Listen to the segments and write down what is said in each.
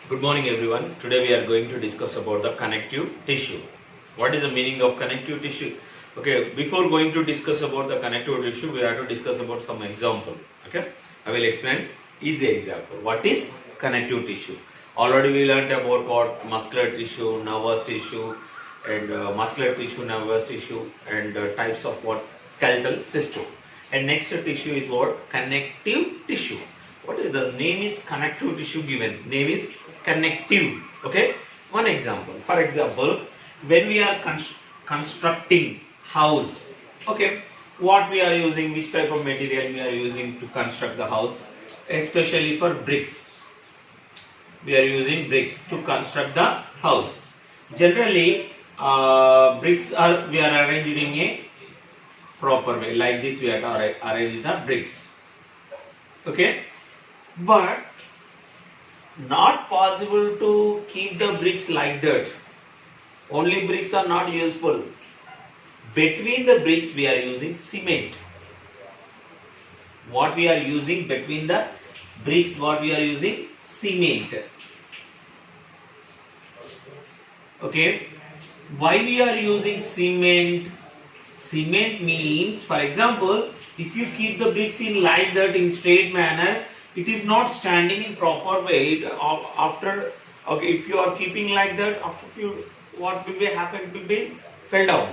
Good morning everyone. Today we are going to discuss about the connective tissue. What is the meaning of connective tissue? Okay, before going to discuss about the connective tissue, we have to discuss about some example. Okay, I will explain easy example. What is connective tissue? Already we learnt about what muscular tissue, nervous tissue, and muscular tissue, nervous tissue, and types of what skeletal system. And next tissue is what connective tissue. What is the name is connective tissue given? Name is connective. Okay. One example. For example, when we are constructing house. Okay. What we are using? Which type of material we are using to construct the house? Especially for bricks. We are using bricks to construct the house. Generally, bricks we are arranged in a proper way. Like this, we are arrange the bricks. Okay. But not possible to keep the bricks like that. Only bricks are not useful. Between the bricks we are using cement. What we are using between the bricks, what we are using? Cement. Okay. Why we are using cement? Cement means, for example, if you keep the bricks in like that in straight manner, it is not standing in proper way. After, okay, if you are keeping like that, after few, what will be happen? Will be fell down.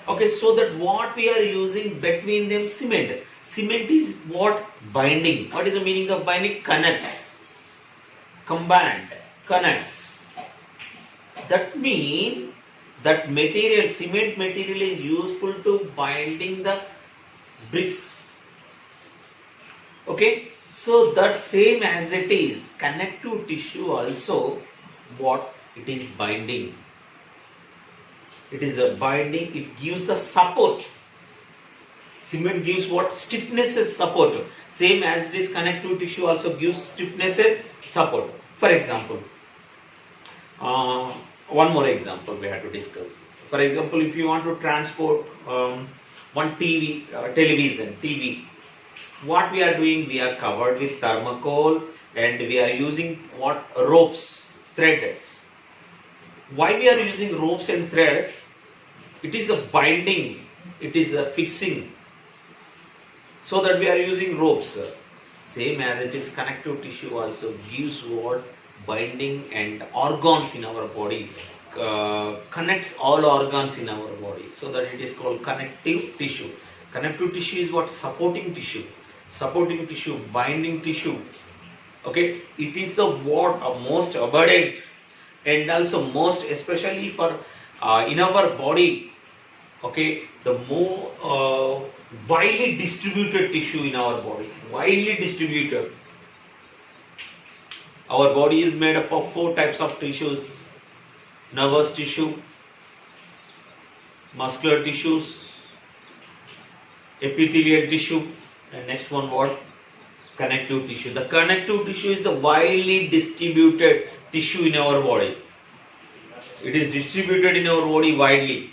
Okay, so that what we are using between them cement. Cement is what? Binding. What is the meaning of binding? Connects. Combined. Connects. That means that material, cement material is useful to binding the bricks. Okay. So that same as it is, connective tissue also what it is binding. It is a binding, it gives the support. Cement gives what? Stiffness is support. Same as it is connective tissue also gives stiffness and support. For example, one more example we have to discuss. For example, if you want to transport one television, TV. What we are doing, we are covered with thermocol and we are using what? Ropes, threads. Why we are using ropes and threads? It is a binding, it is a fixing. So that we are using ropes. Same as it is connective tissue also gives what? Binding and organs in our body. Connects all organs in our body. So that it is called connective tissue. Connective tissue is what? Supporting tissue. Supporting tissue, binding tissue. Okay, it is the what? Most abundant and also most especially for in our body. Okay, the more widely distributed tissue in our body. Widely distributed. Our body is made up of 4 types of tissues: nervous tissue, muscular tissues, epithelial tissue, and next one what? Connective tissue. The connective tissue is the widely distributed tissue in our body. It is distributed in our body widely.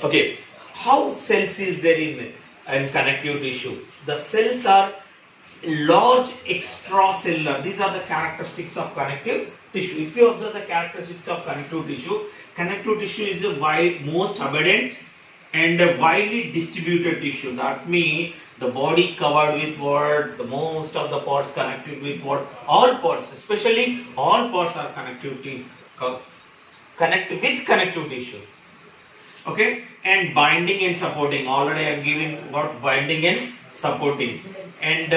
Okay, how cells is there in connective tissue? The cells are large extracellular. These are the characteristics of connective tissue. If you observe the characteristics of connective tissue is the most abundant and a widely distributed tissue. That means the body covered with what? The most of the parts connected with what? All parts, especially all parts are connected with connective tissue. Okay, and binding and supporting. Already I am giving what? Binding and supporting. And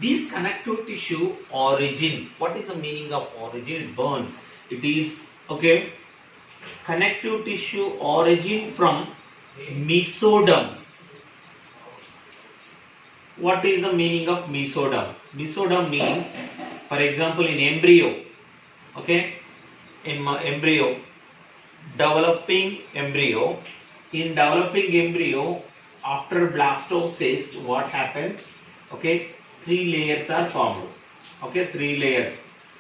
this connective tissue origin. What is the meaning of origin? It's born. It is okay. Connective tissue origin from mesoderm. What is the meaning of mesoderm? Mesoderm means, for example, in embryo, okay, in embryo, developing embryo, after blastocyst, what happens? Okay, 3 layers are formed. Okay, 3 layers: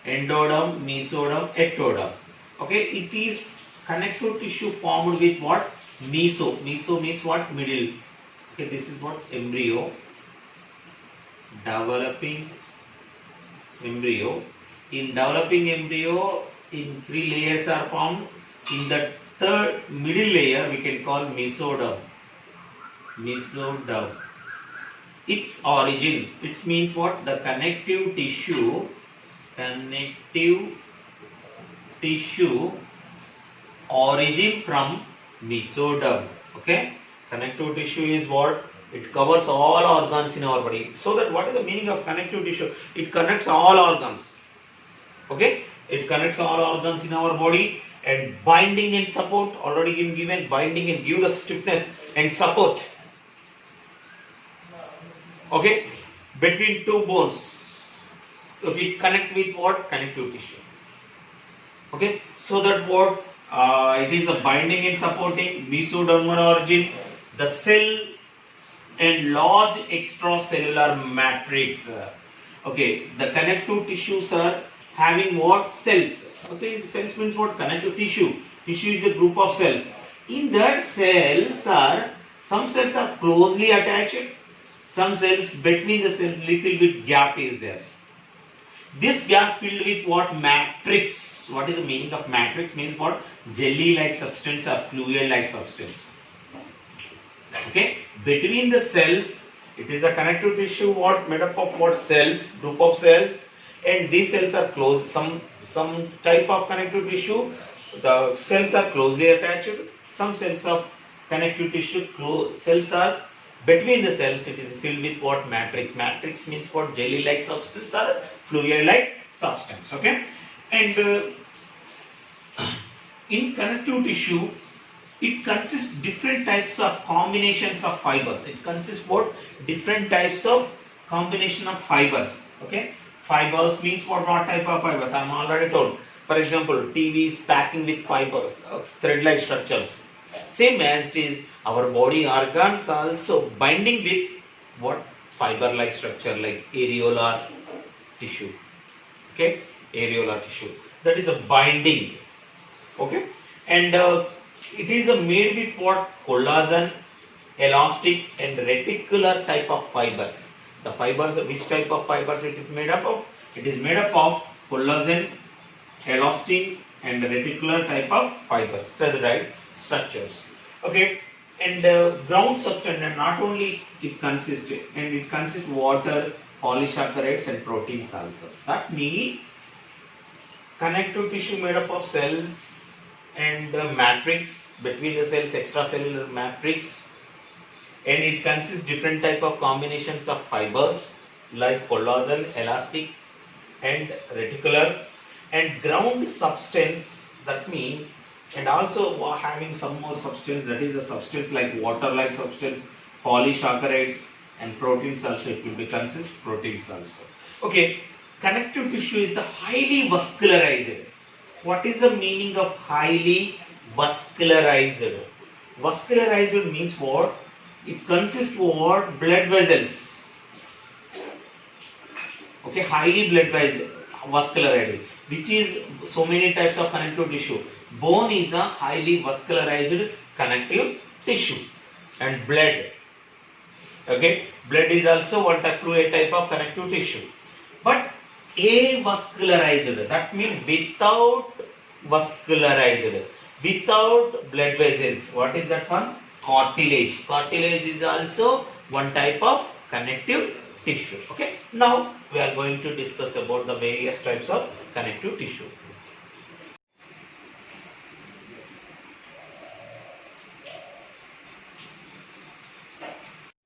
endoderm, mesoderm, ectoderm. Okay, it is connective tissue formed with what? Meso. Meso means what? Middle. Okay, this is what? Embryo. Developing embryo. In developing embryo, in 3 layers are formed. In the third middle layer, we can call mesoderm. Mesoderm. Its origin, it means what? The connective tissue origin from mesoderm. Okay, connective tissue is what? It covers all organs in our body. So that what is the meaning of connective tissue? It connects all organs. Okay, it connects all organs in our body, and binding and support already been given. Binding and give the stiffness and support. Okay, between two bones. Okay, connect with what? Connective tissue. Okay, so that what? It is a binding and supporting mesodermal origin. The cell and large extracellular matrix. Okay, the connective tissues are having what? Cells. Okay, cells means what? Connective tissue. Tissue is a group of cells. In that some cells are closely attached. Some cells, between the cells, little bit gap is there. This gap filled with what? Matrix. What is the meaning of matrix? Means what? Jelly-like substance or fluid-like substance. Okay, between the cells, it is a connective tissue. What? Made up of what? Cells, group of cells, and these cells are close. Some type of connective tissue. The cells are closely attached. Some cells of connective tissue cells are between the cells. It is filled with what? Matrix. Matrix means what? Jelly-like substance or fluid-like substance. Okay, and in connective tissue, it consists different types of combinations of fibers. It consists what? Different types of combination of fibers. Okay, fibers means what type of fibers? I am already told. For example, TV is packing with fibers, thread-like structures. Same as it is, our body organs also binding with what? Fiber-like structure like areolar tissue. Okay, areolar tissue. That is a binding. Okay, and it is made with what? Collagen, elastic, and reticular type of fibers. The fibers, which type of fibers it is made up of? It is made up of collagen, elastic, and reticular type of fibers, thread-like structures. Okay, and ground substance, and not only it consists, and it consists water, polysaccharides, and proteins also. That means connective tissue made up of cells and matrix, between the cells extracellular matrix, and it consists different type of combinations of fibers like collagen, elastic, and reticular, and ground substance. That means, and also having some more substance, that is a substance like water-like substance, polysaccharides, and proteins also. It will be consist proteins also. Okay, connective tissue is the highly vascularized. What is the meaning of highly vascularized? Vascularized means what? It consists of what? Blood vessels. Okay, highly vascularized, which is so many types of connective tissue. Bone is a highly vascularized connective tissue, and blood. Okay, blood is also one fluid type of connective tissue. But avascularized, that means without vascularized, without blood vessels. What is that one? Cartilage. Cartilage is also one type of connective tissue. Okay, now we are going to discuss about the various types of connective tissue.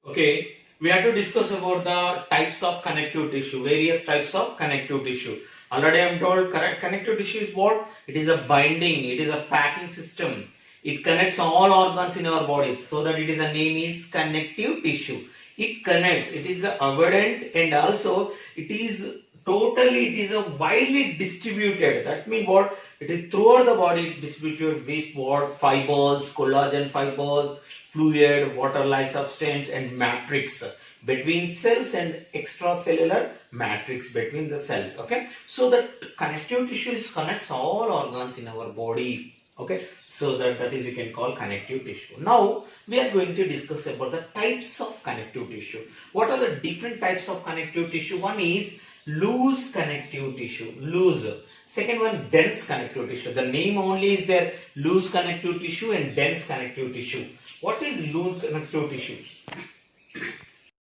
Okay, we have to discuss about the types of connective tissue, various types of connective tissue. Already I am told connective tissue is what? It is a binding, it is a packing system. It connects all organs in our body, so that it is a name is connective tissue. It connects, it is abundant, and also it is a widely distributed. That means what? It is throughout the body distributed with what? Fibers, collagen fibers, fluid, water-like substance, and matrix between cells, and extracellular matrix between the cells. Okay, so that connective tissue connects all organs in our body. Okay, so that is you can call connective tissue. Now we are going to discuss about the types of connective tissue. What are the different types of connective tissue? One is loose connective tissue, loose. Second one, dense connective tissue. The name only is there, loose connective tissue and dense connective tissue. What is loose connective tissue?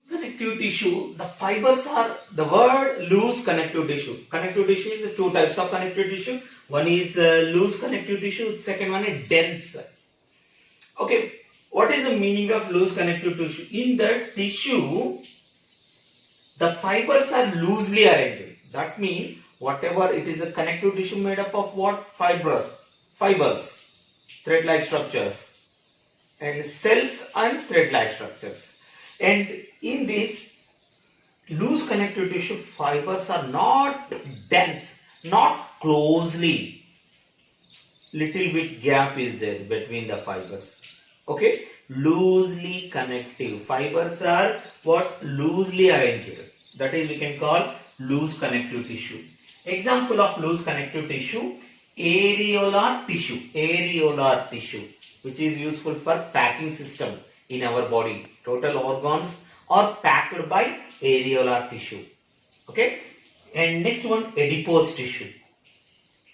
Connective tissue, the fibers are, the word loose connective tissue. Connective tissue is two types of connective tissue. One is loose connective tissue, second one is dense. Okay, what is the meaning of loose connective tissue? In the tissue, the fibers are loosely arranged. That means whatever it is, a connective tissue made up of what? Fibers, thread-like structures, and cells and thread-like structures. And in this loose connective tissue, fibers are not dense, not closely. Little bit gap is there between the fibers. Okay, loosely connective. Fibers are what? Loosely arranged. That is, we can call loose connective tissue. Example of loose connective tissue, areolar tissue. Areolar tissue, which is useful for packing system in our body. Total organs are packed by areolar tissue. Okay. And next one, adipose tissue,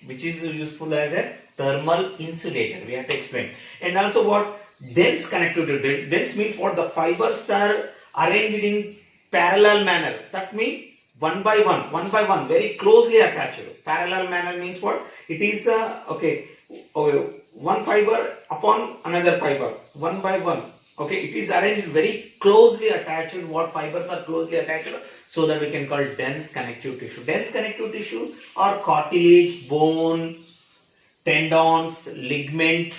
which is useful as a thermal insulator. We have to explain. And also what? Dense connective tissue. Dense means what? The fibers are arranged in parallel manner. That means one by one, very closely attached. Parallel manner means what? It is one fiber upon another fiber, one by one. Okay, it is arranged very closely attached. What fibers are closely attached, so that we can call dense connective tissue. Dense connective tissue are cartilage, bone, tendons, ligament,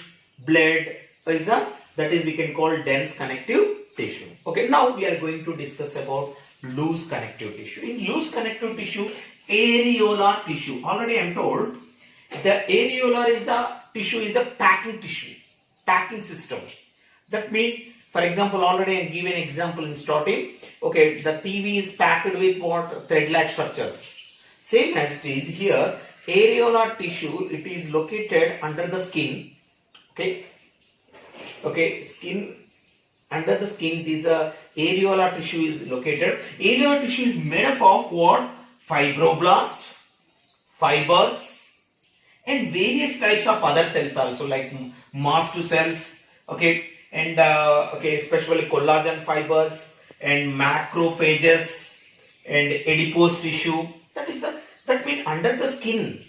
blood. That is we can call dense connective tissue. Okay, now we are going to discuss about loose connective tissue. In loose connective tissue, areolar tissue. Already I am told the areolar is the tissue, is the packing tissue, packing system. That means, for example, already I given example in starting. Okay, the TV is packed with what? Thread-like structures. Same as it is here, areolar tissue, it is located under the skin. Okay, skin, under the skin, this areolar tissue is located. Areolar tissue is made up of what? Fibroblast, fibers, and various types of other cells also, like mast cells. Okay, and especially collagen fibers and macrophages and adipose tissue. That means under the skin,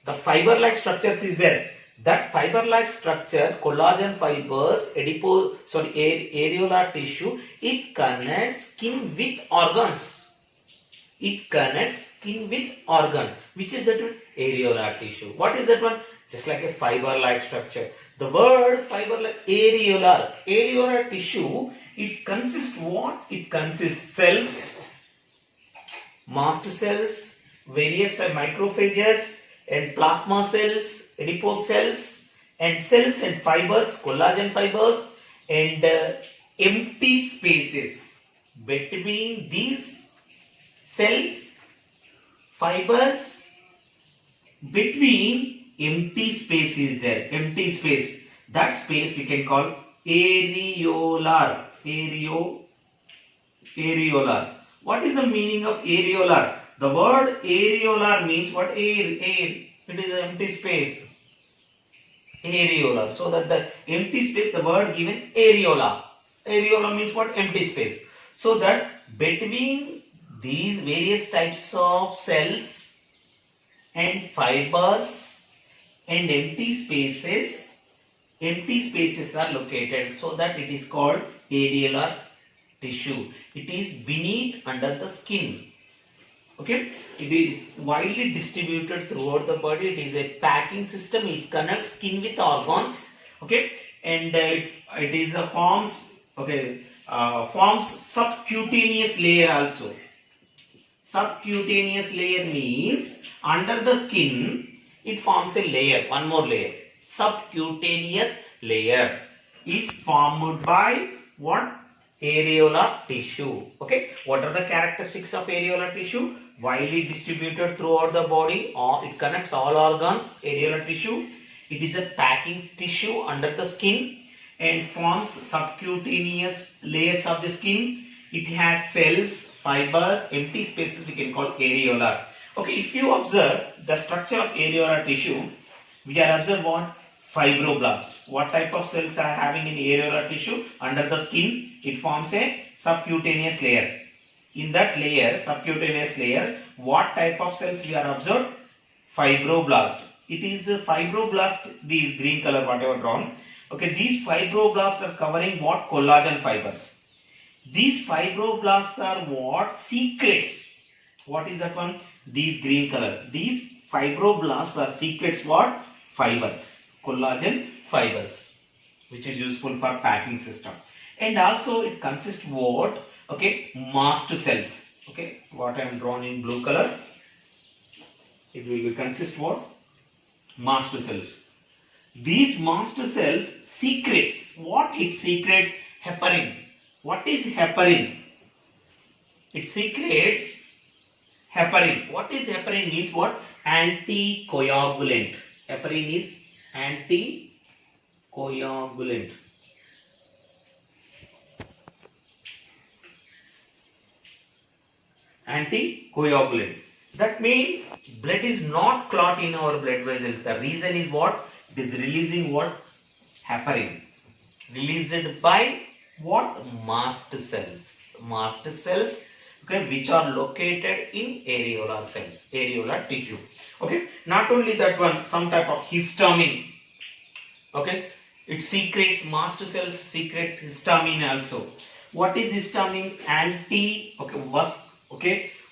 the fiber-like structures is there. That fiber-like structure, collagen fibers, areolar tissue, it connects skin with organs. It connects skin with organ. Which is that one? Areolar tissue. What is that one? Just like a fiber-like structure. The word fiber-like, areolar. Areolar tissue, it consists what? It consists cells, mast cells, various macrophages, and plasma cells, adipose cells and fibers, collagen fibers, and empty spaces between these cells, fibers, between empty space is there. Empty space. That space we can call areolar. Areolar. What is the meaning of areolar? The word areolar means what? Air. It is an empty space. Areolar. So that the empty space, the word given areola. Areola means what? Empty space. So that between these various types of cells and fibers and empty spaces are located, so that it is called areolar tissue. It is beneath, under the skin. Okay, it is widely distributed throughout the body. It is a packing system. It connects skin with organs. Okay, and it is a forms subcutaneous layer also. Subcutaneous layer means under the skin it forms a layer, one more layer. Subcutaneous layer is formed by what? Areolar tissue. Okay, what are the characteristics of areolar tissue? Widely distributed throughout the body, or it connects all organs. Areolar tissue, it is a packing tissue under the skin and forms subcutaneous layers of the skin. It has cells, fibers, empty spaces we can call areolar. Okay, if you observe the structure of areolar tissue, we are observe what? Fibroblast. What type of cells are having in areolar tissue? Under the skin, it forms a subcutaneous layer. In that layer, subcutaneous layer, what type of cells we are observed? Fibroblast. It is the fibroblast, these green color whatever drawn. Okay, these fibroblasts are covering what? Collagen fibers. These fibroblasts are what? Secrets. What is that one? These green color. These fibroblasts are secrets what? Fibers. Collagen fibers, which is useful for packing system. And also it consists what? Okay, mast cells. Okay, what I am drawn in blue color. It will be consist what? Mast cells. These mast cells secretes. What it secretes? Heparin. What is heparin? It secretes heparin. What is heparin? Means what? Anticoagulant. Heparin is anticoagulant. Anticoagulant. That means blood is not clot in our blood vessels. The reason is what? It is releasing what? Heparin. Released by what? Mast cells. Mast cells, okay, which are located in areolar cells, areolar tissue. Okay, not only that one, some type of histamine. Okay, it secretes, mast cells secretes histamine also. What is histamine?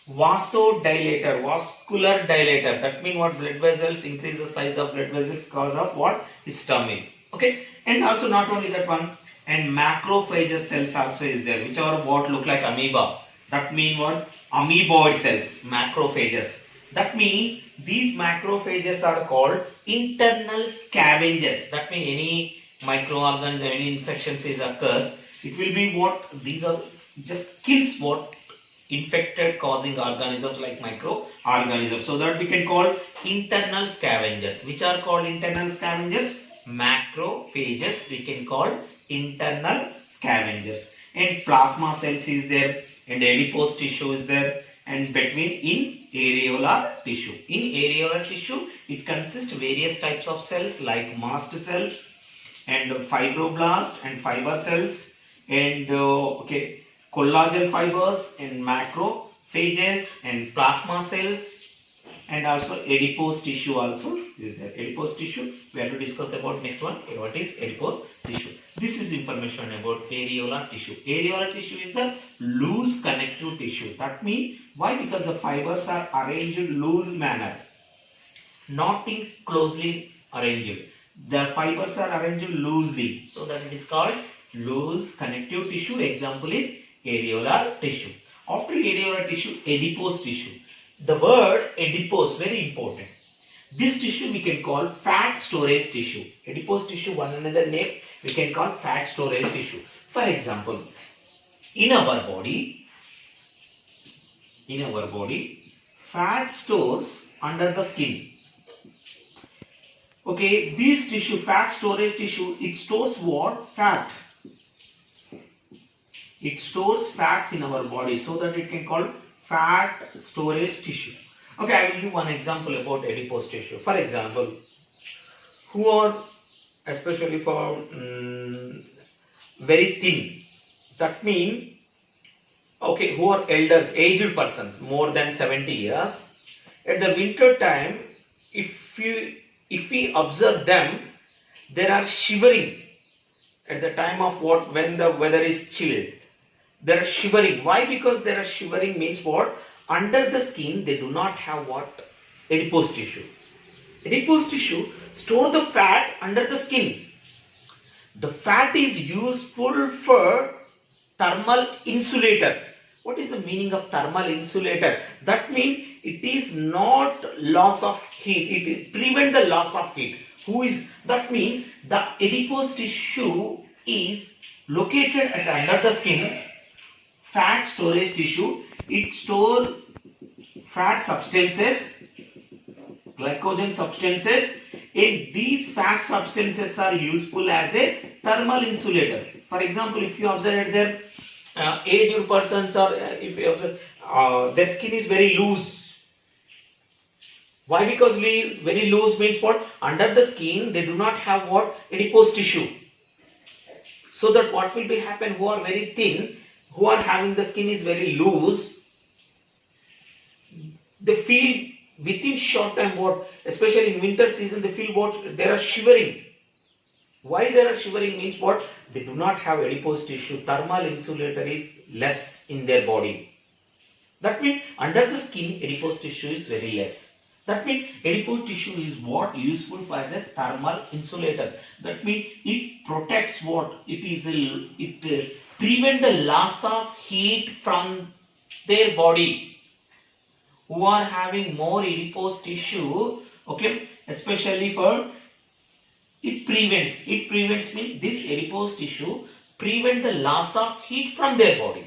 Vasodilator, vascular dilator. That means what? Blood vessels, increase the size of blood vessels cause of what? Histamine. Okay, and also not only that one, and macrophages cells also is there, which are what? Look like amoeba. That means what? Amoeboid cells, macrophages. That means these macrophages are called internal scavengers. That means any microorganism, any infections is occurs, it will be what? These are just kills what? Infected causing organisms like microorganisms. So that we can call internal scavengers. Which are called internal scavengers? Macrophages we can call internal scavengers. And plasma cells is there, and adipose tissue is there, and between in areolar tissue. In areolar tissue, it consists various types of cells like mast cells and fibroblast and fiber cells and collagen fibers and macrophages and plasma cells, and also adipose tissue also is there. Adipose tissue we have to discuss about next one. What is adipose tissue? This is information about areolar tissue. Areolar tissue is the loose connective tissue. That means why? Because the fibers are arranged in loose manner, not in closely arranged. The fibers are arranged loosely, so that it is called loose connective tissue. Example is areolar tissue. After areolar tissue, adipose tissue. The word adipose very important. This tissue we can call fat storage tissue. Adipose tissue, one another name we can call fat storage tissue. For example, in our body, fat stores under the skin. Okay, this tissue, fat storage tissue, it stores what? Fat. It stores fats in our body, so that it can call fat storage tissue. Okay, I will give one example about adipose tissue. For example, who are especially for very thin. That means, okay, who are elders, aged persons, more than 70 years. At the winter time, if we observe them, they are shivering. At the time of what? When the weather is chilled, they are shivering. Why? Because they are shivering means what? Under the skin, they do not have what? Adipose tissue. Adipose tissue store the fat under the skin. The fat is useful for thermal insulator. What is the meaning of thermal insulator? That means it is not loss of heat. It is prevent the loss of heat. That means the adipose tissue is located at under the skin. Fat storage tissue. It stores fat substances, glycogen substances, and these fat substances are useful as a thermal insulator. For example, if you observe there, aged persons or if their skin is very loose. Why? Because very loose means what? Under the skin they do not have what? Adipose tissue. So that what will be happen, who are very thin, who are having the skin is very loose, they feel within short time what, especially in winter season, they feel what, they are shivering. Why they are shivering means what? They do not have adipose tissue. Thermal insulator is less in their body. That means under the skin adipose tissue is very less. That means adipose tissue is what? Useful for as a thermal insulator. That means it protects what? It prevent the loss of heat from their body. Who are having more adipose tissue, okay, especially for it prevents means this adipose tissue prevent the loss of heat from their body.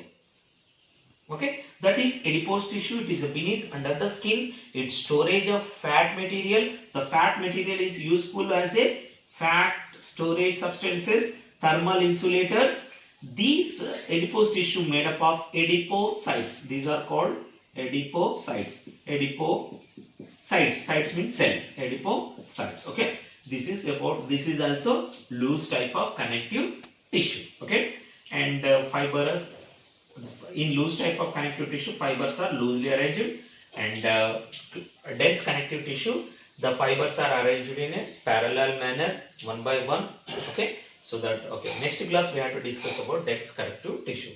Okay, that is adipose tissue. It is beneath under the skin. It's storage of fat material. The fat material is useful as a fat storage substances, thermal insulators. These adipose tissue made up of adipocytes. These are called adipocytes. Sites means cells. Adipocytes. Okay. This is also loose type of connective tissue. Okay. And fibers in loose type of connective tissue, fibers are loosely arranged, and dense connective tissue, the fibers are arranged in a parallel manner, one by one. Okay. So that, okay, next class we have to discuss about dense connective tissue.